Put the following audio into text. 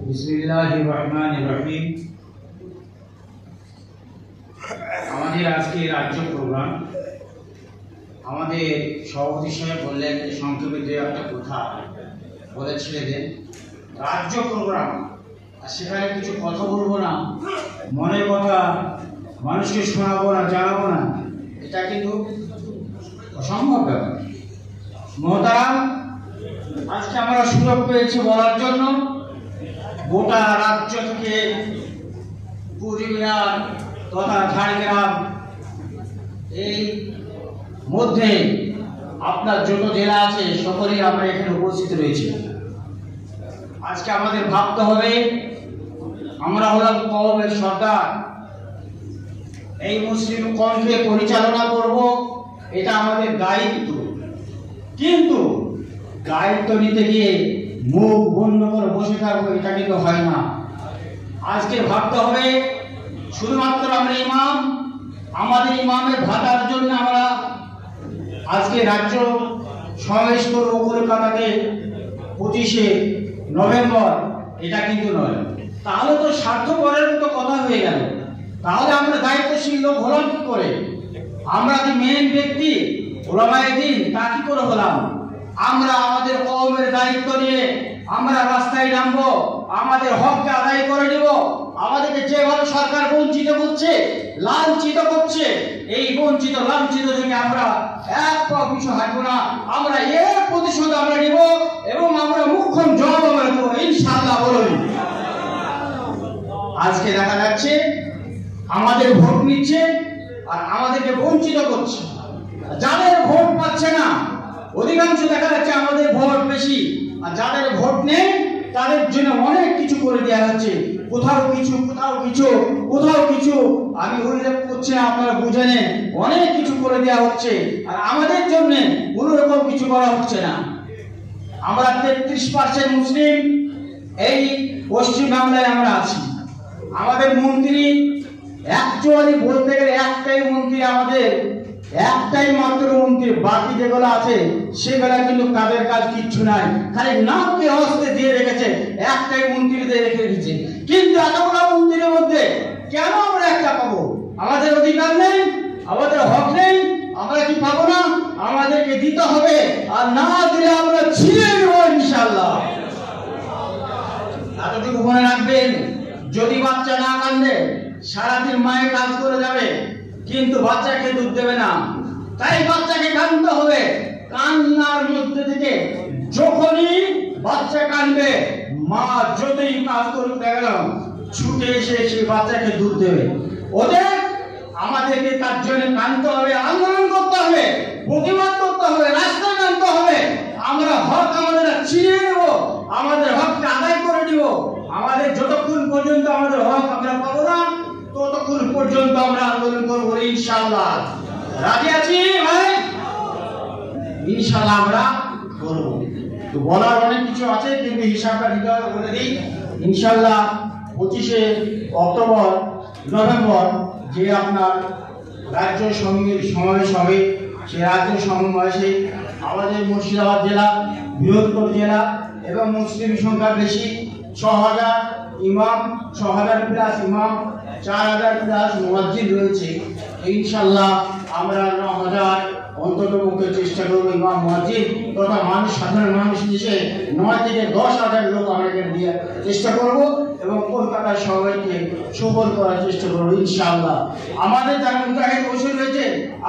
বিসমিল্লাহির রহমানির রহিম। আমাদের আজকে রাজ্য প্রোগ্রাম, আমাদের সভাপতি সাহেব বললেন যে সংক্ষেপে দু একটা কথা বলেছিলেন রাজ্য প্রোগ্রাম, আর সেখানে কিছু কথা বলবো না, মনের কথা মানুষকে শোনাবো না, জানাবো না, এটা কিন্তু অসম্ভব ব্যাপার। মহতারাম, আজকে আমরা সুযোগ পেয়েছি বলার জন্য। গোটা রাজ্য থেকে কুচবিহার তথা ঝাড়গ্রাম এই মধ্যে আপনার যত জেলা আছে সকলেই আমরা এখানে উপস্থিত রয়েছি। আজকে আমাদের ভাবতে হবে, আমরা হলাম কওমের সর্দার, এই মুসলিম কওমকে পরিচালনা করব, এটা আমাদের দায়িত্ব। কিন্তু দায়িত্ব নিতে গিয়ে মুখ বন্ধ করে বসে থাকবো, এটা কিন্তু হয় না। আজকে ভাবতে হবে, শুধুমাত্র আমরা ইমাম, আমাদের ইমামের ভাতার জন্য আমরা আজকে রাজ্য সমাবেশ করবো কলকাতাতে 25শে নভেম্বর, এটা কিন্তু নয়। তাহলে তো স্বার্থপরের মতো কথা হয়ে গেল। তাহলে আমরা দায়িত্বশীল লোক হলাম কি করে? আমরা যে মেন ব্যক্তি ওলামায়ে দ্বীন, তা কি করে হলাম? আমরা আমাদের কওমের দায়িত্ব নিয়ে আমরা রাস্তায় নামবো, আমাদের হককে আদায় করে নিব। আমাদেরকে যেভাবে সরকার বঞ্চিত করছে, লাঞ্ছিত করছে, এই বঞ্চিত লাঞ্ছিত থেকে আমরা এক পা পিছু হাঁটবো না। আমরা এর প্রতিশোধ আমরা নিব এবং আমরা মুখ্যম জবাব আমরা দেবো, ইনশাআল্লাহ। বলুন, আজকে দেখা যাচ্ছে আমাদের ভোট নিচ্ছে আর আমাদেরকে বঞ্চিত করছে। যাদের ভোট পাচ্ছে না, অধিকাংশ দেখা যাচ্ছে আমাদের ভোট বেশি, আর যাদের ভোট নেই তাদের জন্য অনেক কিছু করে দেওয়া হচ্ছে। কোথাও কিছু কোথাও কিছু কোথাও কিছু, আমি উল্লেখ করছি না, আপনারা বুঝে নেন, অনেক কিছু করে দেওয়া হচ্ছে। আর আমাদের জন্য কোনো রকম কিছু করা হচ্ছে না। আমরা 33% মুসলিম এই পশ্চিম বাংলায় আমরা আছি। আমাদের মন্ত্রী অ্যাকচুয়ালি বলতে গেলে একটাই মন্ত্রী, আমাদের একটাই মাত্র মন্ত্রী, বাকি যেগুলো আছে সেগুলা কিন্তু কাদের কাজ কিচ্ছু নাই, খালি নামকে হস্তে দিয়ে রেখেছে, একটাই মন্ত্রী দিয়ে রেখে রেখেছে। কিন্তু এতগুলো মন্ত্রীর মধ্যে কেন আমরা একটা পাবো? আমাদের অধিকার নেই, আমাদের হক নেই, আমরা কি পাবো না? আমাদেরকে দিতে হবে, আর না দিলে আমরা ছিঁড়ে নেব ইনশাআল্লাহ। এতটুকু মনে রাখবেন, যদি বাচ্চা না কান্দে সারাদিন মায়ের কাজ করে যাবে, কিন্তু বাচ্চাকে দুধ দেবে না। তাই বাচ্চাকে কাঁদতে হবে। কান্নার মধ্যে থেকে যখনই বাচ্চা কাঁদবে, মা যতই কাজ করুক না কেন ছুটে এসে সেই বাচ্চাকে দুধ দেবে। ওদের আমাদেরকে তার জন্য কাঁদতে হবে, আন্দোলন করতে হবে, প্রতিবাদ করতে হবে, রাস্তায় নামতে হবে। আমরা হক আমাদের ছিনিয়ে নেব, আমাদের হককে আদায় করে দিব। আমাদের যতক্ষণ পর্যন্ত আমাদের হক আমরা পাবো না, ততক্ষণ পর্যন্ত আমরা আন্দোলন করবো ইনশাআল্লাহ। রাজি আছি ভাই? ইনশাআল্লাহ আমরা করবো। তো বলার অনেক কিছু আছে, কিন্তু হিসাবটা দিতে হবে, বলে দিই। ইনশাআল্লাহ 25শে অক্টোবর নভেম্বর যে আপনার রাজ্য সমাবেশ হবে, সেই রাজ্য সমাবেশে আমাদের মুর্শিদাবাদ জেলা বৃহত্তর জেলা এবং মুসলিম সংখ্যা বেশি, 6000 ইমাম, 6000 প্লাস ইমাম, 4000 প্লাস মুয়াজ্জিন রয়েছে। ইনশাআল্লাহ আমরা 9000 অন্তত পক্ষে চেষ্টা করবো ইমাম, মুয়াজ্জিন তথা মানুষ, সাধারণ মানুষ মিশে 9 থেকে 10,000 লোক আমরা এখানে দিয়ে চেষ্টা করব এবং কলকাতার সবাইকে সফল করার চেষ্টা করবো ইনশাআল্লাহ। আমাদের যারা মুজাহিদ বসে রয়েছে